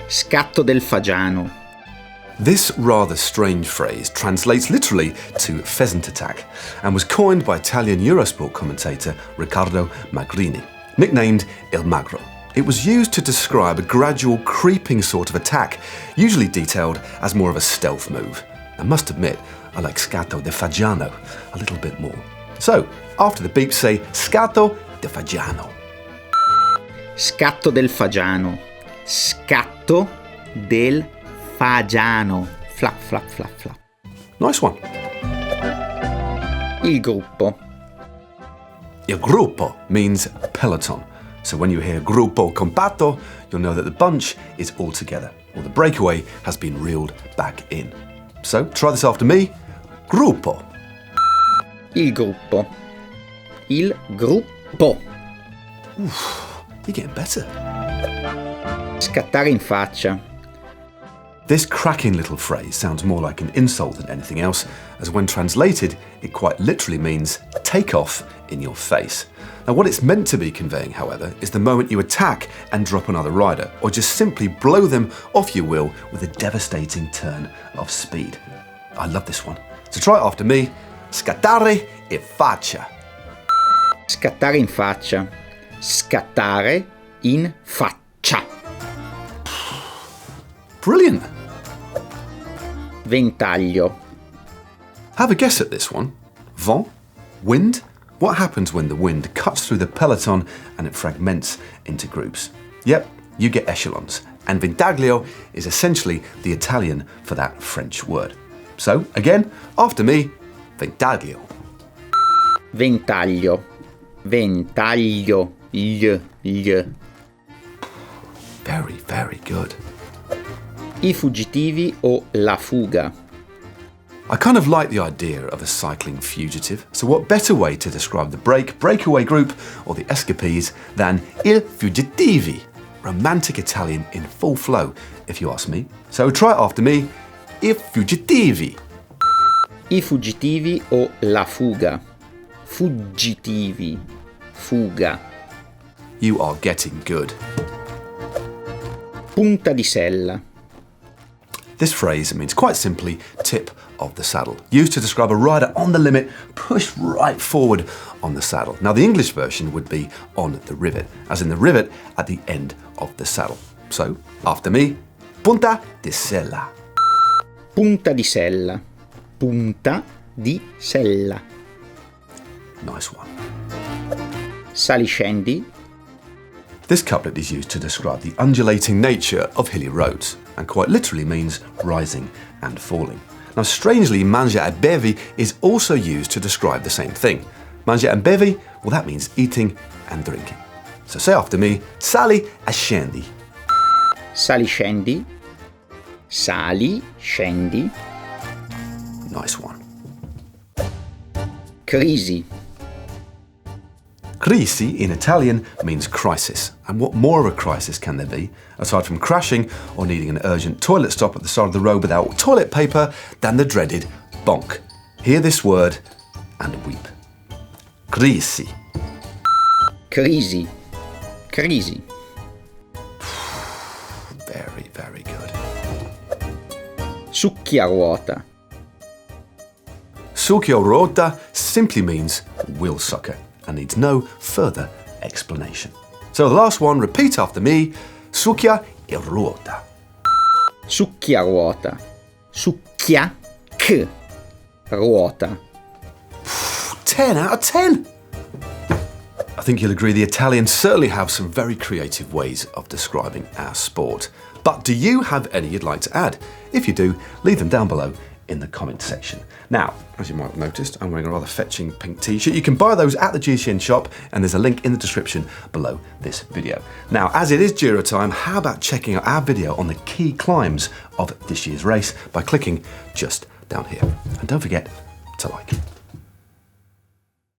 Scatto del Fagiano. This rather strange phrase translates literally to pheasant attack and was coined by Italian Eurosport commentator Riccardo Magrini, nicknamed Il Magro. It was used to describe a gradual creeping sort of attack, usually detailed as more of a stealth move. I must admit, I like Scatto del Fagiano a little bit more. So, after the beep, say Scatto del Fagiano. Scatto del Fagiano. Scatto del Fagiano. Flap, flap, flap, flap. Nice one. Il gruppo. Il gruppo means peloton. So when you hear gruppo compatto, you'll know that the bunch is all together, or the breakaway has been reeled back in. So try this after me. Gruppo. Il gruppo. Il gruppo. Oof, you're getting better. Scattare in faccia. This cracking little phrase sounds more like an insult than anything else, as when translated, it quite literally means take off in your face. Now what it's meant to be conveying, however, is the moment you attack and drop another rider, or just simply blow them off your wheel with a devastating turn of speed. I love this one. So try it after me. Scattare in faccia. Scattare in faccia. Scattare in faccia. Brilliant. Ventaglio. Have a guess at this one. Vent? Wind? What happens when the wind cuts through the peloton and it fragments into groups? Yep, you get echelons. And ventaglio is essentially the Italian for that French word. So, again, after me, ventaglio. Ventaglio. Ventaglio. Gli. Very, very good. I fugitivi o la fuga. I kind of like the idea of a cycling fugitive, so what better way to describe the breakaway group, or the escapees than il fugitivi? Romantic Italian in full flow, if you ask me. So try it after me, i fugitivi. I fugitivi o la fuga. Fuggitivi. Fuga. You are getting good. Punta di sella. This phrase means quite simply tip of the saddle, used to describe a rider on the limit, pushed right forward on the saddle. Now the English version would be on the rivet, as in the rivet at the end of the saddle. So, after me, punta di sella. Punta di sella. Punta di sella. Nice one. SALI-SCENDI. This couplet is used to describe the undulating nature of hilly roads, and quite literally means rising and falling. Now strangely, mangiare e bevi is also used to describe the same thing. Mangiare e bevi, well that means eating and drinking. So say after me, sali-scendi. SALI-SCENDI. SALI-SCENDI. Nice one. Crisi. Crisi in Italian means crisis, and what more of a crisis can there be, aside from crashing or needing an urgent toilet stop at the side of the road without toilet paper, than the dreaded bonk. Hear this word and weep. Crisi. Crisi. Crisi. Very, very good. Succhia ruota. Succhia ruota simply means wheel sucker and needs no further explanation. So the last one, repeat after me, succhia ruota. Succhia ruota. Succhia k ruota. 10 out of 10! I think you'll agree the Italians certainly have some very creative ways of describing our sport. But do you have any you'd like to add? If you do, leave them down below in the comment section. Now, as you might have noticed, I'm wearing a rather fetching pink t-shirt. You can buy those at the GCN shop, and there's a link in the description below this video. Now, as it is Giro time, how about checking out our video on the key climbs of this year's race by clicking just down here. And don't forget to like.